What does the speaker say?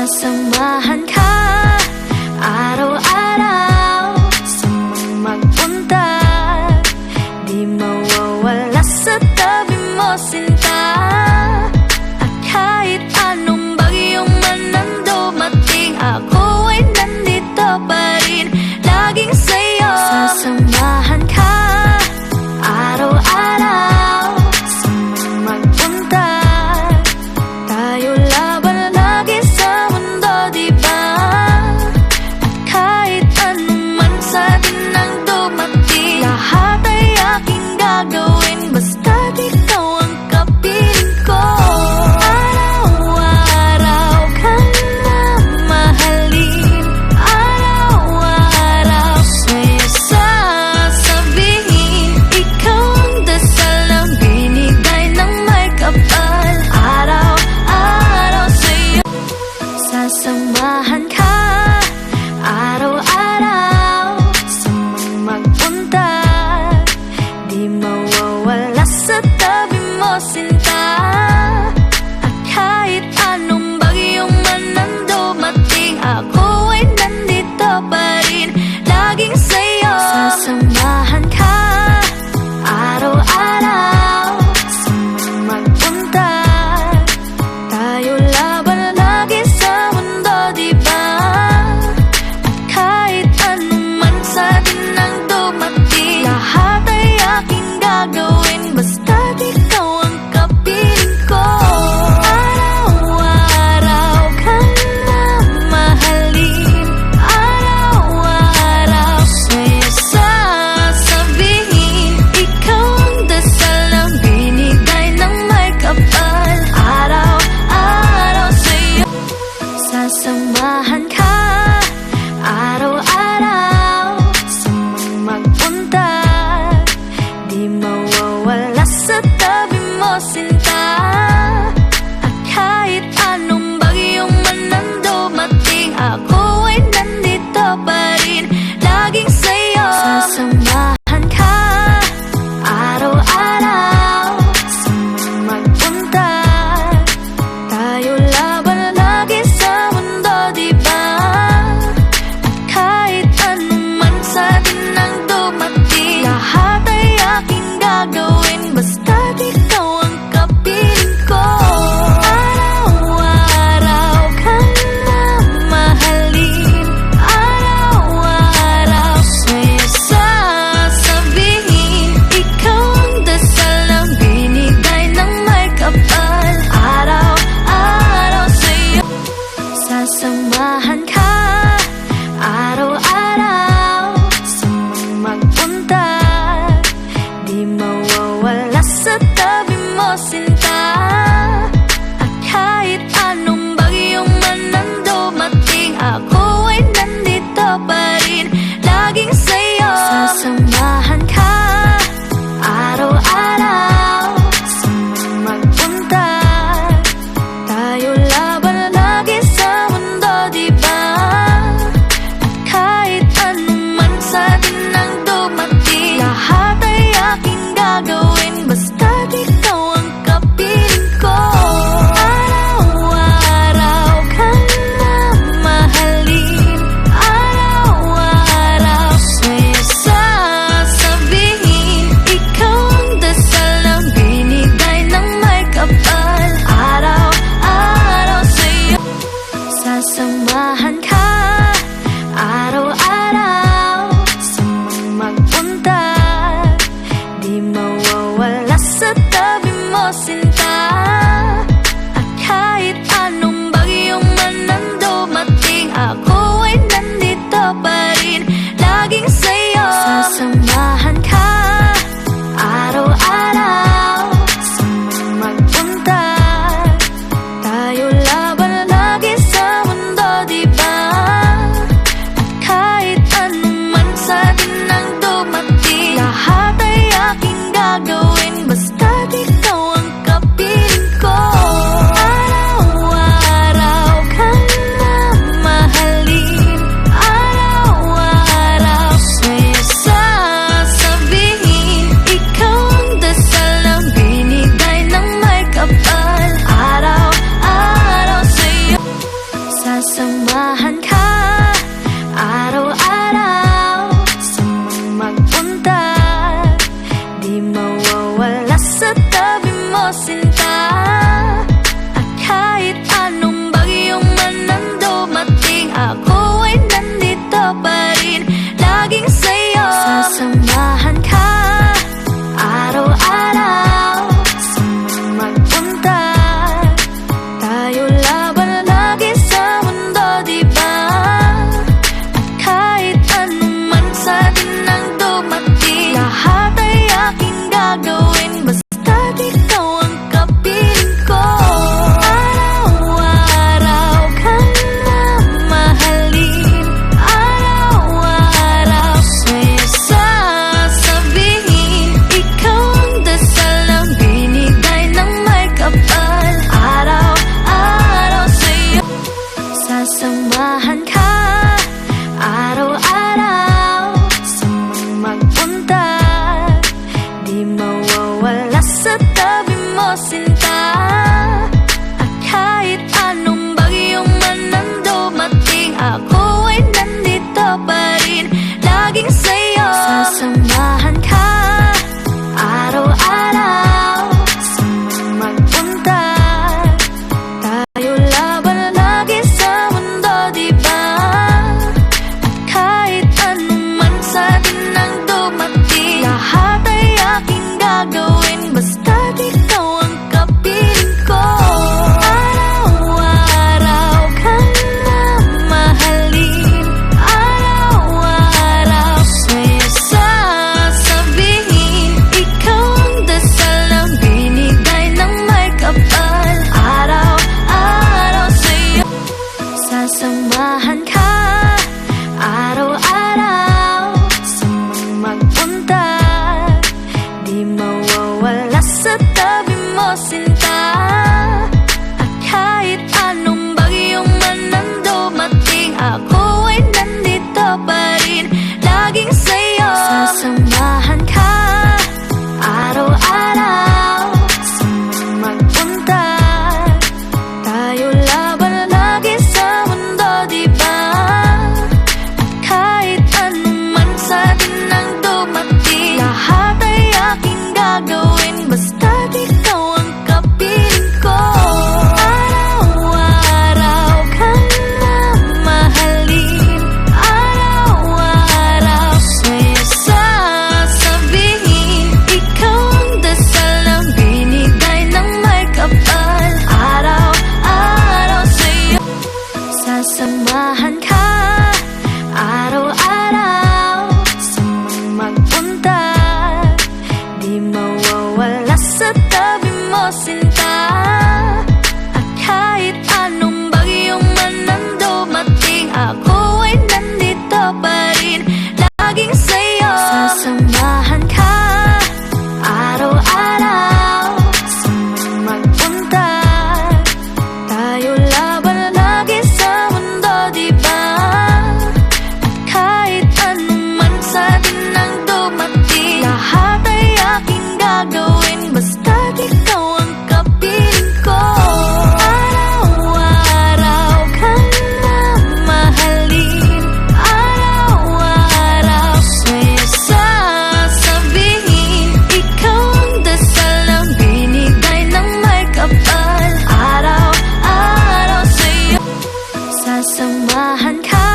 Sasamahan ka araw-araw sa magpunta, di mawawala sa tabi mo, sinta. At kahit anong bagyong man ang dumating, ako ay nandito pa rin, laging sa'yo. Sasamahan ka araw-araw sa magpunta, tayo laban lagi sa mundo, diba? At kahit anong man sa atin ang dumating, lahat ay aking gagawin, basta't ikaw ang kapiling ko. Araw-araw kang mamahalin, araw-araw sa'yo sasabihin, ikaw ang dasal ang binigay ng may kapal. Araw-araw sa'yo sasamahan ka, araw-araw sa magpunta, di mawawala sa tabi mo, sinta. At kahit anong bagyong man ang dumating, ako ay nandito pa rin, laging sa'yo. Sasamahan ka araw-araw sa magpunta, tayo laban lagi sa mundo, diba? At kahit anong man sa atin ang dumating, lahat ay aking gagawin, basta't ikaw ang kapiling ko. Araw-araw kang mamahalin, araw-araw sa'yo sasabihin, ikaw ang dasal ang binigay ng may kapal. Araw-araw sa'yo sasamahan ka, araw-araw sa magpunta, di mawawala sa tabi mo, sinta. At kahit anong bagyong man ang dumating, ako ay nandito pa rin, laging sa'yo. Sasamahan ka araw-araw sa magpunta, tayo laban lagi sa mundo, diba? At kahit anong man sa atin ang dumating, lahat ay aking gagawin, basta't ikaw ang kapiling ko. Araw-araw kang mamahalin, araw-araw sa'yo sasabihin, ikaw ang dasal ang binigay ng may kapal. Araw-araw sa'yo sasamahan ka, araw-araw sa magpunta, di mawawala sa tabi mo, sinta. At kahit anong bagyong man ang dumating, ako ay nandito pa rin, laging sa'yo. Sasamahan ka araw-araw sa magpunta, tayo laban lagi sa mundo, diba? Sasamahan ka araw-araw saan man magpunta, di mawawala sa tabi mo, sinta. At kahit anong bagyo man ang dumating, ako ay nandito pa rin, laging sa'yo. Sasamahan ka araw-araw saan man magpunta, tayo laban lagi sa mundo, di ba? At kahit anong man sa atin ang dumating, lahat ay aking gagawin basta't ikaw ang kapiling ko. Araw-araw kang mamahalin, araw-araw sa'yo sasabihin, ikaw ang dasal ang binigay ng may kapal. Araw-araw sa'yo sasamahan ka